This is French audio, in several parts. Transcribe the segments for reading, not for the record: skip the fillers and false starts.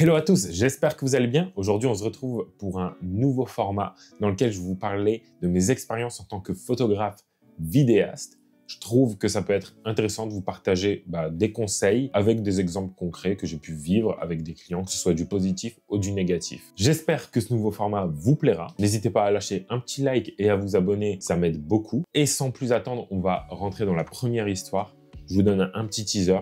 Hello à tous, j'espère que vous allez bien. Aujourd'hui, on se retrouve pour un nouveau format dans lequel je vais vous parler de mes expériences en tant que photographe vidéaste. Je trouve que ça peut être intéressant de vous partager des conseils avec des exemples concrets que j'ai pu vivre avec des clients, que ce soit du positif ou du négatif. J'espère que ce nouveau format vous plaira. N'hésitez pas à lâcher un petit like et à vous abonner, ça m'aide beaucoup. Et sans plus attendre, on va rentrer dans la première histoire. Je vous donne un petit teaser.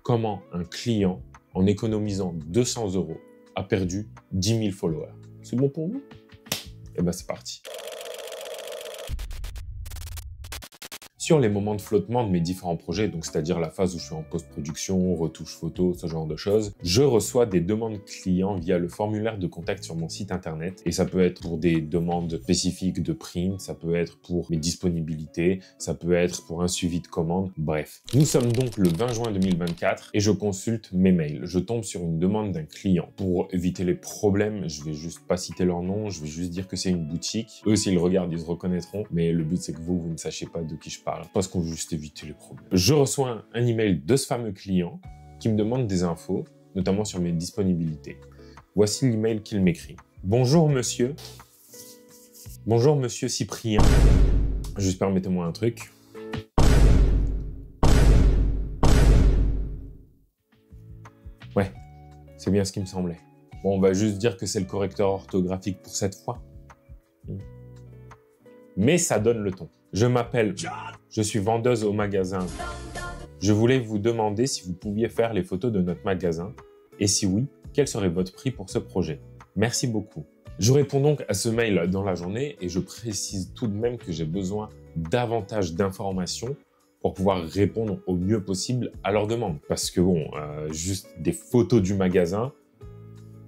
Comment un client, en économisant 200 €, a perdu 10 000 followers. C'est bon pour vous? Eh ben c'est parti. Sur les moments de flottement de mes différents projets, donc c'est-à-dire la phase où je suis en post-production, retouche photo, ce genre de choses, je reçois des demandes clients via le formulaire de contact sur mon site internet. Et ça peut être pour des demandes spécifiques de print, ça peut être pour mes disponibilités, ça peut être pour un suivi de commande, bref. Nous sommes donc le 20 juin 2024 et je consulte mes mails. Je tombe sur une demande d'un client. Pour éviter les problèmes, je vais juste pas citer leur nom, je vais juste dire que c'est une boutique. Eux, s'ils regardent, ils se reconnaîtront, mais le but c'est que vous ne sachiez pas de qui je parle. Parce qu'on veut juste éviter les problèmes. Je reçois un email de ce fameux client qui me demande des infos, notamment sur mes disponibilités. Voici l'email qu'il m'écrit. Bonjour monsieur. Bonjour monsieur Cyprien. Juste permettez-moi un truc. Ouais, c'est bien ce qui me semblait. Bon, on va juste dire que c'est le correcteur orthographique pour cette fois. Mais ça donne le ton. Je m'appelle, je suis vendeuse au magasin. Je voulais vous demander si vous pouviez faire les photos de notre magasin et si oui, quel serait votre prix pour ce projet. Merci beaucoup. Je réponds donc à ce mail dans la journée et je précise tout de même que j'ai besoin davantage d'informations pour pouvoir répondre au mieux possible à leurs demandes. Parce que bon, juste des photos du magasin,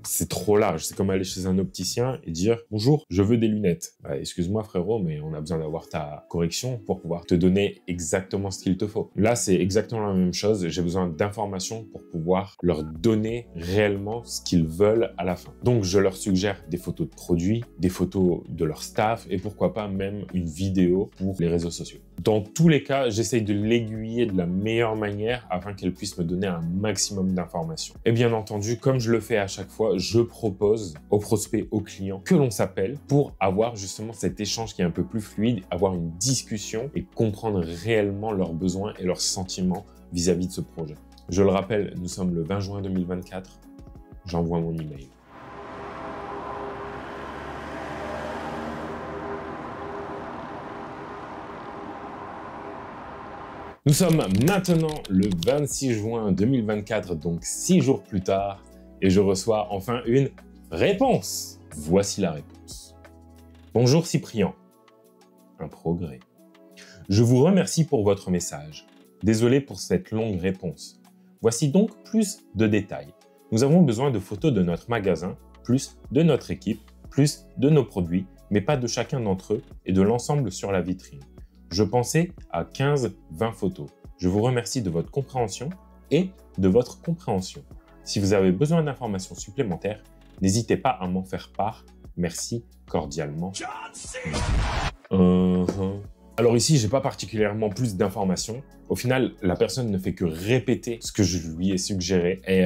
c'est trop large. C'est comme aller chez un opticien et dire « Bonjour, je veux des lunettes. » Excuse-moi frérot, mais on a besoin d'avoir ta correction pour pouvoir te donner exactement ce qu'il te faut. Là, c'est exactement la même chose. J'ai besoin d'informations pour pouvoir leur donner réellement ce qu'ils veulent à la fin. Donc, je leur suggère des photos de produits, des photos de leur staff et pourquoi pas même une vidéo pour les réseaux sociaux. Dans tous les cas, j'essaye de l'aiguiller de la meilleure manière afin qu'elle puisse me donner un maximum d'informations. Et bien entendu, comme je le fais à chaque fois, je propose aux prospects, aux clients que l'on s'appelle pour avoir justement cet échange qui est un peu plus fluide, avoir une discussion et comprendre réellement leurs besoins et leurs sentiments vis-à-vis de ce projet. Je le rappelle, nous sommes le 20 juin 2024. J'envoie mon email. Nous sommes maintenant le 26 juin 2024, donc 6 jours plus tard, et je reçois enfin une réponse. Voici la réponse. Bonjour Cyprien. Un progrès. Je vous remercie pour votre message. Désolé pour cette longue réponse. Voici donc plus de détails. Nous avons besoin de photos de notre magasin, plus de notre équipe, plus de nos produits, mais pas de chacun d'entre eux et de l'ensemble sur la vitrine. Je pensais à 15-20 photos. Je vous remercie de votre compréhension et de votre compréhension. Si vous avez besoin d'informations supplémentaires, n'hésitez pas à m'en faire part. Merci cordialement. Alors ici, j'ai pas particulièrement plus d'informations. Au final, la personne ne fait que répéter ce que je lui ai suggéré et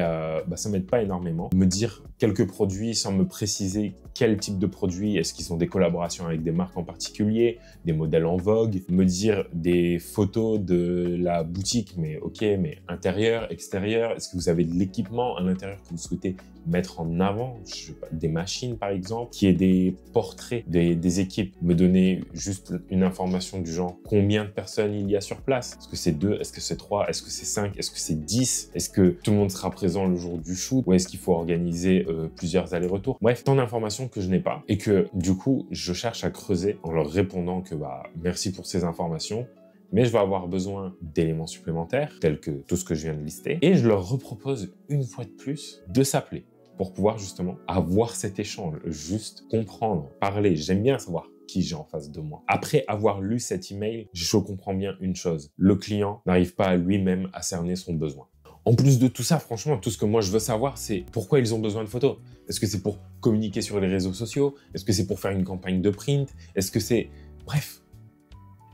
ça m'aide pas énormément. Me dire quelques produits sans me préciser quel type de produit, est-ce qu'ils ont des collaborations avec des marques en particulier, des modèles en vogue, me dire des photos de la boutique, mais ok, mais intérieur, extérieur, est-ce que vous avez de l'équipement à l'intérieur que vous souhaitez mettre en avant, je sais pas, des machines par exemple, qui est des portraits des équipes, me donner juste une information du genre combien de personnes il y a sur place, est-ce que c'est 2, est-ce que c'est 3, est-ce que c'est 5, est-ce que c'est 10, est-ce que tout le monde sera présent le jour du shoot ou est-ce qu'il faut organiser plusieurs allers-retours. Bref, tant d'informations que je n'ai pas et que du coup je cherche à creuser en leur répondant que merci pour ces informations, mais je vais avoir besoin d'éléments supplémentaires tels que tout ce que je viens de lister et je leur repropose une fois de plus de s'appeler pour pouvoir justement avoir cet échange, juste comprendre, parler. J'aime bien savoir qui j'ai en face de moi. Après avoir lu cet email, je comprends bien une chose. Le client n'arrive pas à lui-même à cerner son besoin. En plus de tout ça, franchement, tout ce que moi je veux savoir, c'est pourquoi ils ont besoin de photos. Est-ce que c'est pour communiquer sur les réseaux sociaux? Est-ce que c'est pour faire une campagne de print? Est-ce que c'est... Bref,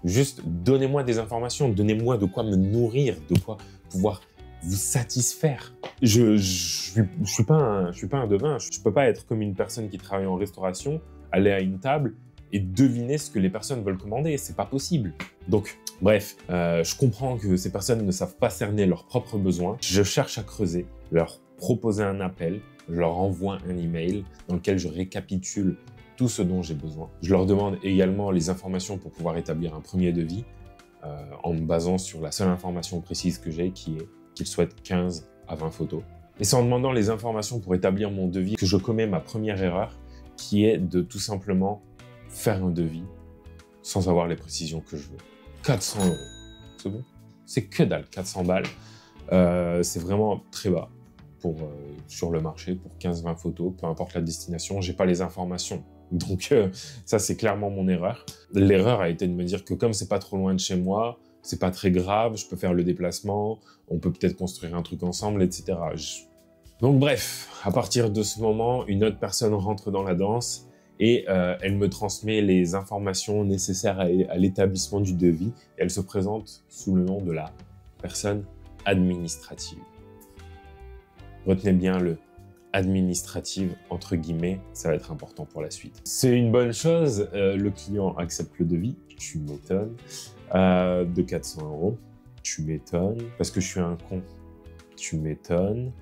juste donnez-moi des informations, donnez-moi de quoi me nourrir, de quoi pouvoir vous satisfaire. Je suis pas un devin. Je peux pas être comme une personne qui travaille en restauration, aller à une table et deviner ce que les personnes veulent commander. C'est pas possible. Donc, bref, je comprends que ces personnes ne savent pas cerner leurs propres besoins. Je cherche à creuser, leur proposer un appel, je leur envoie un email dans lequel je récapitule tout ce dont j'ai besoin. Je leur demande également les informations pour pouvoir établir un premier devis en me basant sur la seule information précise que j'ai qui est qu'ils souhaitent 15 à 20 photos. Et c'est en demandant les informations pour établir mon devis que je commets ma première erreur qui est de tout simplement faire un devis sans avoir les précisions que je veux. 400 €, c'est bon? C'est que dalle, 400 balles. C'est vraiment très bas sur le marché pour 15-20 photos, peu importe la destination, j'ai pas les informations. Donc ça, c'est clairement mon erreur. L'erreur a été de me dire que comme c'est pas trop loin de chez moi, c'est pas très grave, je peux faire le déplacement, on peut peut-être construire un truc ensemble, etc. Donc bref, à partir de ce moment, une autre personne rentre dans la danse et elle me transmet les informations nécessaires à l'établissement du devis. Et elle se présente sous le nom de la personne administrative. Retenez bien le administrative, entre guillemets, ça va être important pour la suite. C'est une bonne chose, le client accepte le devis, tu m'étonnes, de 400 €, tu m'étonnes, parce que je suis un con, tu m'étonnes,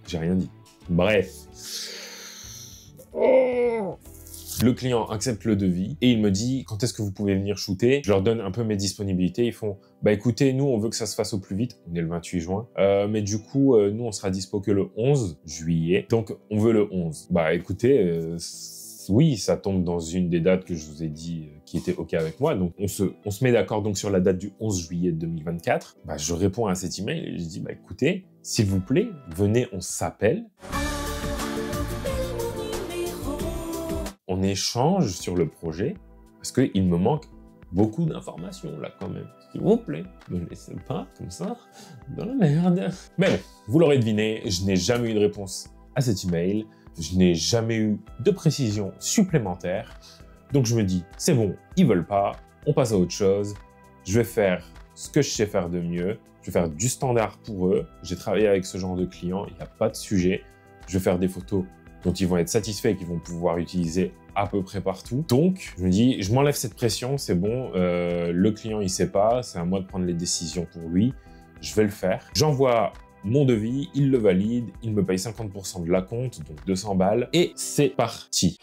j'ai rien dit. Bref. Le client accepte le devis et il me dit quand est-ce que vous pouvez venir shooter. Je leur donne un peu mes disponibilités. Ils font bah écoutez, nous on veut que ça se fasse au plus vite. On est le 28 juin. Mais du coup, nous on sera dispo que le 11 juillet. Donc on veut le 11. Bah écoutez, oui, ça tombe dans une des dates que je vous ai dit qui était OK avec moi. Donc on se met d'accord donc sur la date du 11 juillet 2024. Bah je réponds à cet email et je dis bah écoutez, s'il vous plaît, venez, on s'appelle. On échange sur le projet parce qu'il me manque beaucoup d'informations là quand même. S'il vous plaît, ne me laissez pas comme ça dans la merde. Mais bon, vous l'aurez deviné, je n'ai jamais eu de réponse à cet email. Je n'ai jamais eu de précision supplémentaire. Donc je me dis, c'est bon, ils veulent pas, on passe à autre chose. Je vais faire ce que je sais faire de mieux. Je vais faire du standard pour eux. J'ai travaillé avec ce genre de clients, il n'y a pas de sujet. Je vais faire des photos dont ils vont être satisfaits et qu'ils vont pouvoir utiliser à peu près partout. Donc, je me dis, je m'enlève cette pression, c'est bon, le client, il sait pas, c'est à moi de prendre les décisions pour lui, je vais le faire. J'envoie mon devis, il le valide, il me paye 50% de la compte, donc 200 balles, et c'est parti.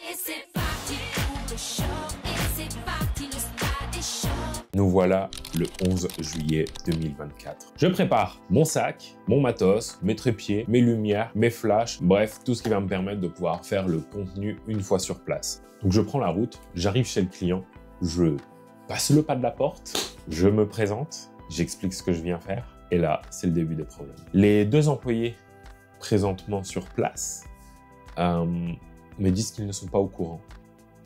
Nous voilà le 11 juillet 2024. Je prépare mon sac, mon matos, mes trépieds, mes lumières, mes flashs, bref, tout ce qui va me permettre de pouvoir faire le contenu une fois sur place. Donc je prends la route, j'arrive chez le client, je passe le pas de la porte, je me présente, j'explique ce que je viens faire, et là, c'est le début des problèmes. Les deux employés présentement sur place me disent qu'ils ne sont pas au courant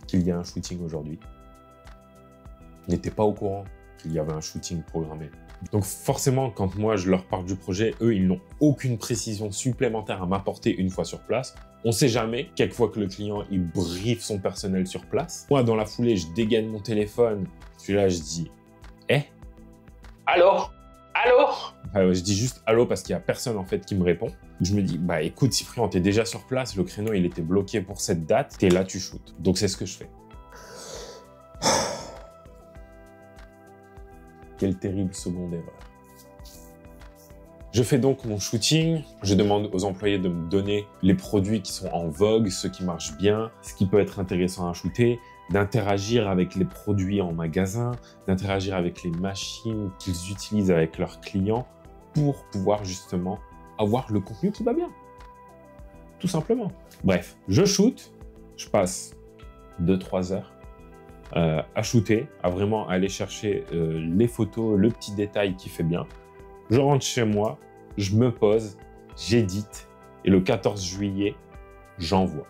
qu'il y a un shooting aujourd'hui. N'étaient pas au courant qu'il y avait un shooting programmé. Donc forcément, quand moi je leur parle du projet, eux, ils n'ont aucune précision supplémentaire à m'apporter une fois sur place. On ne sait jamais, quelquefois que le client, il briefe son personnel sur place. Moi, dans la foulée, je dégaine mon téléphone. Je suis là, je dis « Eh, allô? Allô ?» Je dis juste « Allô » parce qu'il n'y a personne en fait qui me répond. Je me dis « Bah écoute, Cyprien, t'es déjà sur place, le créneau, il était bloqué pour cette date. T'es là, tu shootes. » Donc c'est ce que je fais. Quelle terrible seconde erreur. Je fais donc mon shooting, je demande aux employés de me donner les produits qui sont en vogue, ceux qui marchent bien, ce qui peut être intéressant à shooter, d'interagir avec les produits en magasin, d'interagir avec les machines qu'ils utilisent avec leurs clients pour pouvoir justement avoir le contenu qui va bien. Tout simplement. Bref, je shoot, je passe 2-3 heures à shooter, à vraiment aller chercher les photos, le petit détail qui fait bien. Je rentre chez moi, je me pose, j'édite et le 14 juillet, j'envoie.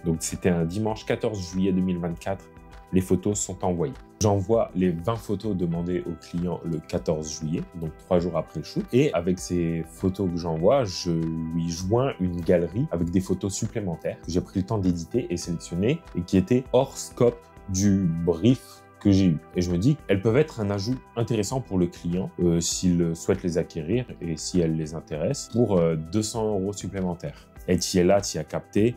Donc c'était un dimanche 14 juillet 2024, les photos sont envoyées. J'envoie les 20 photos demandées au client le 14 juillet, donc 3 jours après le shoot. Et avec ces photos que j'envoie, je lui joins une galerie avec des photos supplémentaires que j'ai pris le temps d'éditer et sélectionner et qui étaient hors scope du brief que j'ai eues. Et je me dis qu'elles peuvent être un ajout intéressant pour le client s'il souhaite les acquérir et si elles les intéressent pour 200 € supplémentaires. Et tu es là, tu as capté,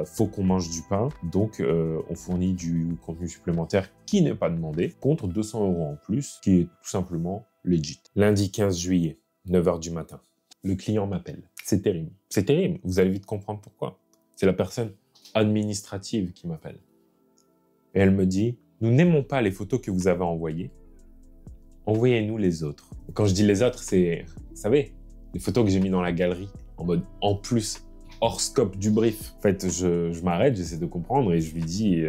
faut qu'on mange du pain, donc on fournit du contenu supplémentaire qui n'est pas demandé, contre 200 € en plus, qui est tout simplement legit. Lundi 15 juillet, 9 h du matin, le client m'appelle. C'est terrible. C'est terrible, vous allez vite comprendre pourquoi. C'est la personne administrative qui m'appelle. Et elle me dit, nous n'aimons pas les photos que vous avez envoyées, envoyez-nous les autres. Quand je dis les autres, c'est, vous savez, les photos que j'ai mis dans la galerie, en mode en plus, hors scope du brief. En fait, je m'arrête, j'essaie de comprendre et je lui dis,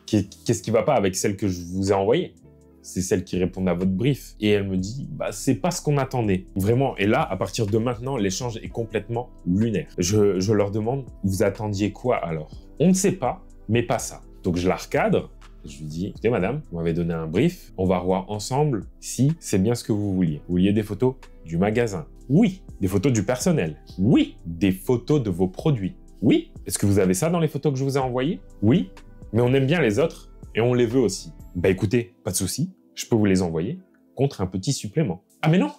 qu'est-ce qui va pas avec celle que je vous ai envoyée? C'est celle qui répond à votre brief. Et elle me dit, c'est pas ce qu'on attendait. Vraiment. Et là, à partir de maintenant, l'échange est complètement lunaire. Je leur demande, vous attendiez quoi alors? On ne sait pas, mais pas ça. Donc je la recadre. Je lui dis, écoutez madame, vous m'avez donné un brief. On va voir ensemble si c'est bien ce que vous vouliez. Vous vouliez des photos du magasin? Oui. Des photos du personnel? Oui. Des photos de vos produits? Oui. Est-ce que vous avez ça dans les photos que je vous ai envoyées? Oui. Mais on aime bien les autres et on les veut aussi. Écoutez, pas de souci, je peux vous les envoyer contre un petit supplément. Ah mais non,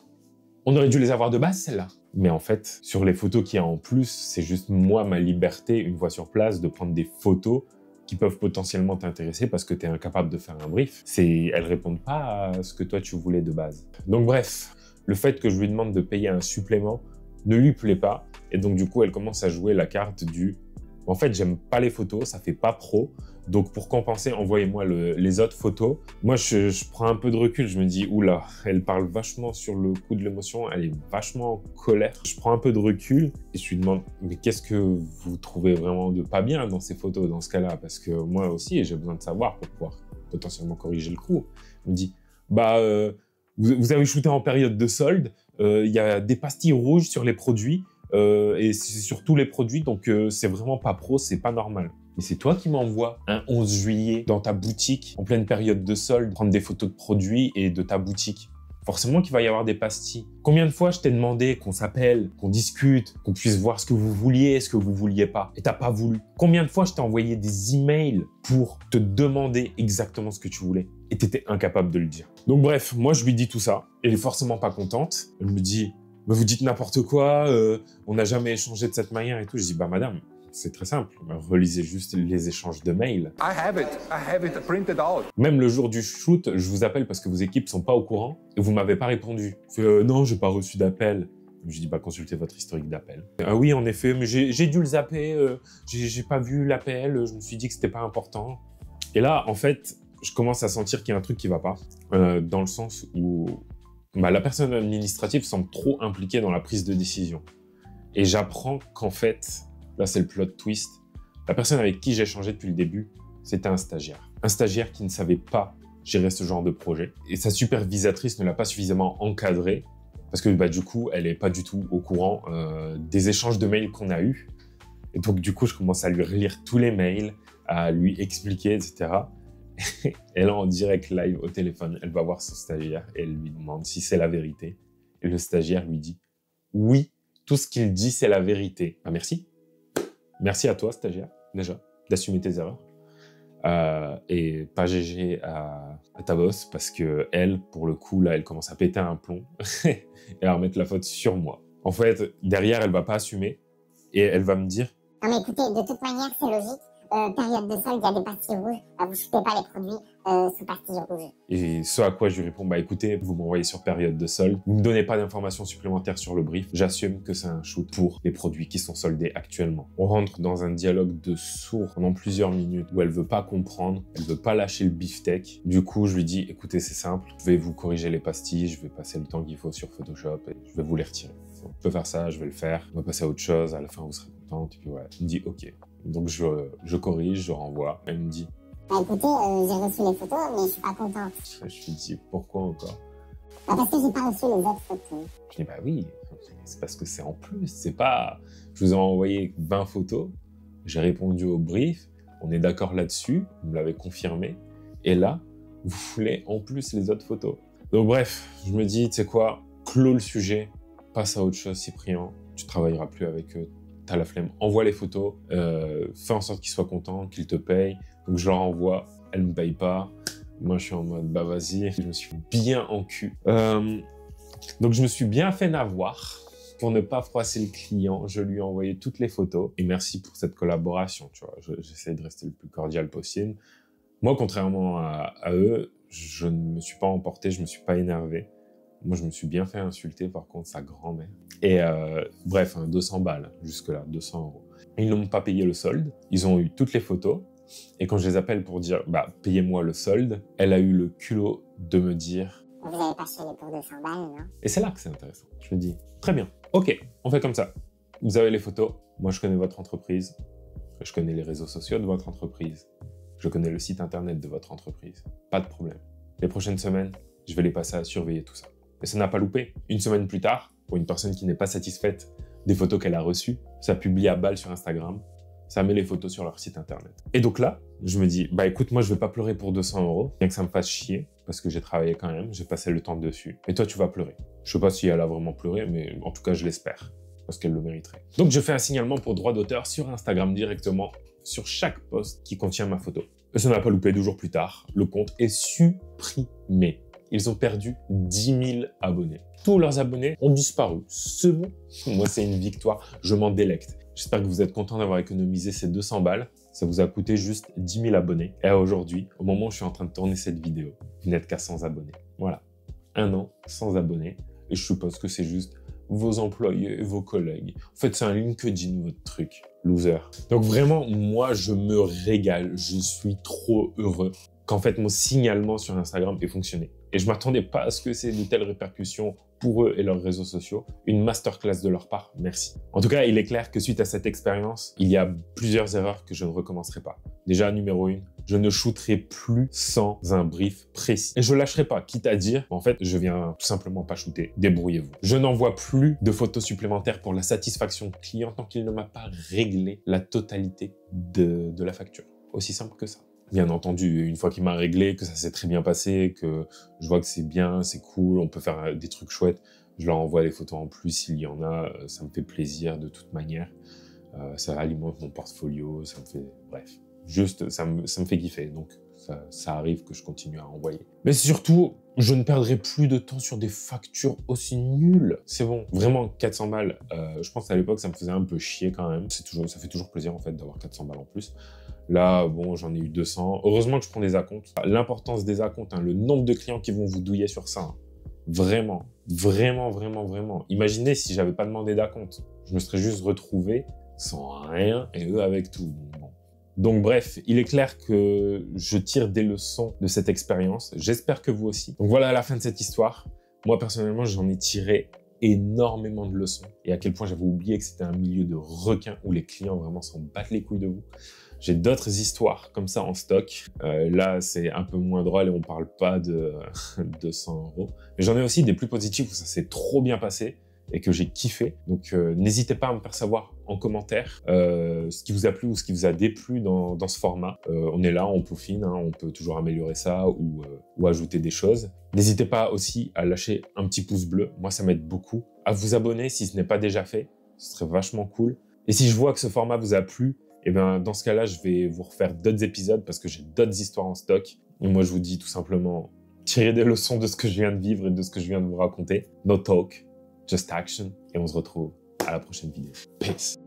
on aurait dû les avoir de base celles-là. Mais en fait, sur les photos qu'il y a en plus, c'est juste moi, ma liberté, une fois sur place, de prendre des photos qui peuvent potentiellement t'intéresser parce que tu es incapable de faire un brief. Elles répondent pas à ce que toi tu voulais de base. Donc bref, le fait que je lui demande de payer un supplément ne lui plaît pas. Et donc du coup, elle commence à jouer la carte du « en fait, j'aime pas les photos, ça fait pas pro. Donc pour compenser, envoyez-moi les autres photos. » Moi, je prends un peu de recul. Je me dis, oula, elle parle vachement sur le coup de l'émotion. Elle est vachement en colère. Je prends un peu de recul et je lui demande, mais qu'est-ce que vous trouvez vraiment de pas bien dans ces photos, dans ce cas-là? Parce que moi aussi, j'ai besoin de savoir pour pouvoir potentiellement corriger le coup. Elle me dit, vous avez shooté en période de solde. Il y a des pastilles rouges sur les produits. Et c'est sur tous les produits, donc c'est vraiment pas pro, c'est pas normal. Mais c'est toi qui m'envoies un 11 juillet dans ta boutique, en pleine période de solde, prendre des photos de produits et de ta boutique. Forcément qu'il va y avoir des pastilles. Combien de fois je t'ai demandé qu'on s'appelle, qu'on discute, qu'on puisse voir ce que vous vouliez, ce que vous vouliez pas, et t'as pas voulu? Combien de fois je t'ai envoyé des emails pour te demander exactement ce que tu voulais, et t'étais incapable de le dire? Donc bref, moi je lui dis tout ça, elle est forcément pas contente, elle me dit, vous dites n'importe quoi, on n'a jamais échangé de cette manière et tout. Je dis, madame, c'est très simple, relisez juste les échanges de mails. I have it printed out. Même le jour du shoot, je vous appelle parce que vos équipes sont pas au courant et vous m'avez pas répondu. Non, j'ai pas reçu d'appel. Je dis, consultez votre historique d'appel. Ah oui, en effet, mais j'ai dû le zapper, j'ai pas vu l'appel, je me suis dit que c'était pas important. Et là, en fait, je commence à sentir qu'il y a un truc qui va pas, dans le sens où la personne administrative semble trop impliquée dans la prise de décision. Et j'apprends qu'en fait, là c'est le plot twist, la personne avec qui j'ai échangé depuis le début, c'était un stagiaire. Un stagiaire qui ne savait pas gérer ce genre de projet. Et sa supervisatrice ne l'a pas suffisamment encadré, parce que du coup, elle n'est pas du tout au courant des échanges de mails qu'on a eus. Et donc du coup, je commence à lui relire tous les mails, à lui expliquer, etc. Et là, en direct live au téléphone, elle va voir son stagiaire et elle lui demande si c'est la vérité. Et le stagiaire lui dit « Oui, tout ce qu'il dit, c'est la vérité. » Merci. Merci à toi, stagiaire, déjà, d'assumer tes erreurs. Et pas GG à ta boss, parce que elle, pour le coup, là, elle commence à péter un plomb et à remettre la faute sur moi. En fait, derrière, elle va pas assumer et elle va me dire « Non mais écoutez, de toute manière, c'est logique. Période de solde, il y a des pastilles rouges, vous ne shootez pas les produits sous pastilles rouges. » Et ce à quoi je lui réponds, écoutez, vous m'envoyez sur période de solde, vous ne me donnez pas d'informations supplémentaires sur le brief, j'assume que c'est un shoot pour les produits qui sont soldés actuellement. On rentre dans un dialogue de sourd pendant plusieurs minutes où elle veut pas comprendre, elle veut pas lâcher le beefsteak. Du coup, je lui dis, écoutez, c'est simple, je vais vous corriger les pastilles, je vais passer le temps qu'il faut sur Photoshop et je vais vous les retirer. On peut faire ça, je vais le faire, on va passer à autre chose, à la fin vous serez contente, et puis ouais. Elle me dit, ok. Donc je corrige, je renvoie. Elle me dit, écoutez, j'ai reçu les photos, mais je suis pas contente. Je lui dis, pourquoi encore? Parce que j'ai pas reçu les autres photos. Je dis, oui, c'est parce que c'est en plus, c'est pas... Je vous ai envoyé 20 photos, j'ai répondu au brief, on est d'accord là-dessus, vous me l'avez confirmé, et là, vous voulez en plus les autres photos. Donc bref, je me dis, tu sais quoi, clôt le sujet, passe à autre chose, Cyprien, tu travailleras plus avec eux. T'as la flemme, envoie les photos, fais en sorte qu'ils soient contents, qu'ils te payent. Donc je leur envoie elle me paye pas. Moi, je suis en mode, bah vas-y, je me suis bien en cul. Donc, je me suis bien fait n'avoir. Pour ne pas froisser le client, je lui ai envoyé toutes les photos. Et merci pour cette collaboration, tu vois. J'essaie de rester le plus cordial possible. Moi, contrairement à eux, je ne me suis pas emporté, je me suis pas énervé. Moi, je me suis bien fait insulter, par contre, sa grand-mère. Et bref, 200 balles, jusque-là, 200 €. Ils n'ont pas payé le solde. Ils ont eu toutes les photos. Et quand je les appelle pour dire, bah, payez-moi le solde, elle a eu le culot de me dire... Vous n'avez pas chialé pour 200 balles, non? Et c'est là que c'est intéressant. Je me dis, très bien, ok, on fait comme ça. Vous avez les photos, moi je connais votre entreprise, je connais les réseaux sociaux de votre entreprise, je connais le site internet de votre entreprise, pas de problème. Les prochaines semaines, je vais les passer à surveiller tout ça. Et ça n'a pas loupé. Une semaine plus tard, pour une personne qui n'est pas satisfaite des photos qu'elle a reçues, ça publie à balle sur Instagram, ça met les photos sur leur site internet. Et donc là, je me dis, bah écoute, moi je vais pas pleurer pour 200 €, bien que ça me fasse chier, parce que j'ai travaillé quand même, j'ai passé le temps dessus. Et toi, tu vas pleurer. Je sais pas si elle a vraiment pleuré, mais en tout cas, je l'espère, parce qu'elle le mériterait. Donc je fais un signalement pour droit d'auteur sur Instagram directement, sur chaque post qui contient ma photo. Et ça n'a pas loupé 2 jours plus tard, le compte est supprimé. Ils ont perdu 10 000 abonnés. Tous leurs abonnés ont disparu. C'est bon. Moi, c'est une victoire. Je m'en délecte. J'espère que vous êtes content d'avoir économisé ces 200 balles. Ça vous a coûté juste 10 000 abonnés. Et aujourd'hui, au moment où je suis en train de tourner cette vidéo, vous n'êtes qu'à 100 abonnés. Voilà. 1 an, 100 abonnés. Et je suppose que c'est juste vos employés, vos collègues. En fait, c'est un LinkedIn, votre truc. Loser. Donc vraiment, moi, je me régale. Je suis trop heureux qu'en fait, mon signalement sur Instagram ait fonctionné. Et je m'attendais pas à ce que c'est de telles répercussions pour eux et leurs réseaux sociaux. Une masterclass de leur part, merci. En tout cas, il est clair que suite à cette expérience, il y a plusieurs erreurs que je ne recommencerai pas. Déjà, numéro 1, je ne shooterai plus sans un brief précis. Et je lâcherai pas, quitte à dire, en fait, je viens tout simplement pas shooter, débrouillez-vous. Je n'envoie plus de photos supplémentaires pour la satisfaction client tant qu'il ne m'a pas réglé la totalité de la facture. Aussi simple que ça. Bien entendu, une fois qu'il m'a réglé, que ça s'est très bien passé, que je vois que c'est bien, c'est cool, on peut faire des trucs chouettes, je leur envoie les photos en plus s'il y en a, ça me fait plaisir de toute manière. Ça alimente mon portfolio, ça me fait... Bref, juste, ça me fait kiffer, donc ça arrive que je continue à envoyer. Mais surtout, je ne perdrai plus de temps sur des factures aussi nulles. C'est bon, vraiment 400 balles, je pense qu'à l'époque ça me faisait un peu chier quand même. Ça fait toujours plaisir en fait d'avoir 400 balles en plus. Là, bon, j'en ai eu 200. Heureusement que je prends des acomptes. L'importance des acomptes, hein, le nombre de clients qui vont vous douiller sur ça. Hein. Vraiment, vraiment, vraiment, vraiment. Imaginez si j'avais pas demandé d'acompte. Je me serais juste retrouvé sans rien et eux avec tout. Bon. Donc bref, il est clair que je tire des leçons de cette expérience. J'espère que vous aussi. Donc voilà la fin de cette histoire. Moi, personnellement, j'en ai tiré énormément de leçons. Et à quel point j'avais oublié que c'était un milieu de requins où les clients vraiment s'en battent les couilles de vous. J'ai d'autres histoires comme ça en stock. Là, c'est un peu moins drôle et on parle pas de 200 €. Mais j'en ai aussi des plus positifs où ça s'est trop bien passé et que j'ai kiffé. Donc, n'hésitez pas à me faire savoir en commentaire ce qui vous a plu ou ce qui vous a déplu dans ce format. On est là, on peaufine, hein, on peut toujours améliorer ça ou ajouter des choses. N'hésitez pas aussi à lâcher un petit pouce bleu. Moi, ça m'aide beaucoup. À vous abonner si ce n'est pas déjà fait. Ce serait vachement cool. Et si je vois que ce format vous a plu, et bien, dans ce cas-là, je vais vous refaire d'autres épisodes parce que j'ai d'autres histoires en stock. Et moi, je vous dis tout simplement, tirez des leçons de ce que je viens de vivre et de ce que je viens de vous raconter. No talk, just action. Et on se retrouve à la prochaine vidéo. Peace.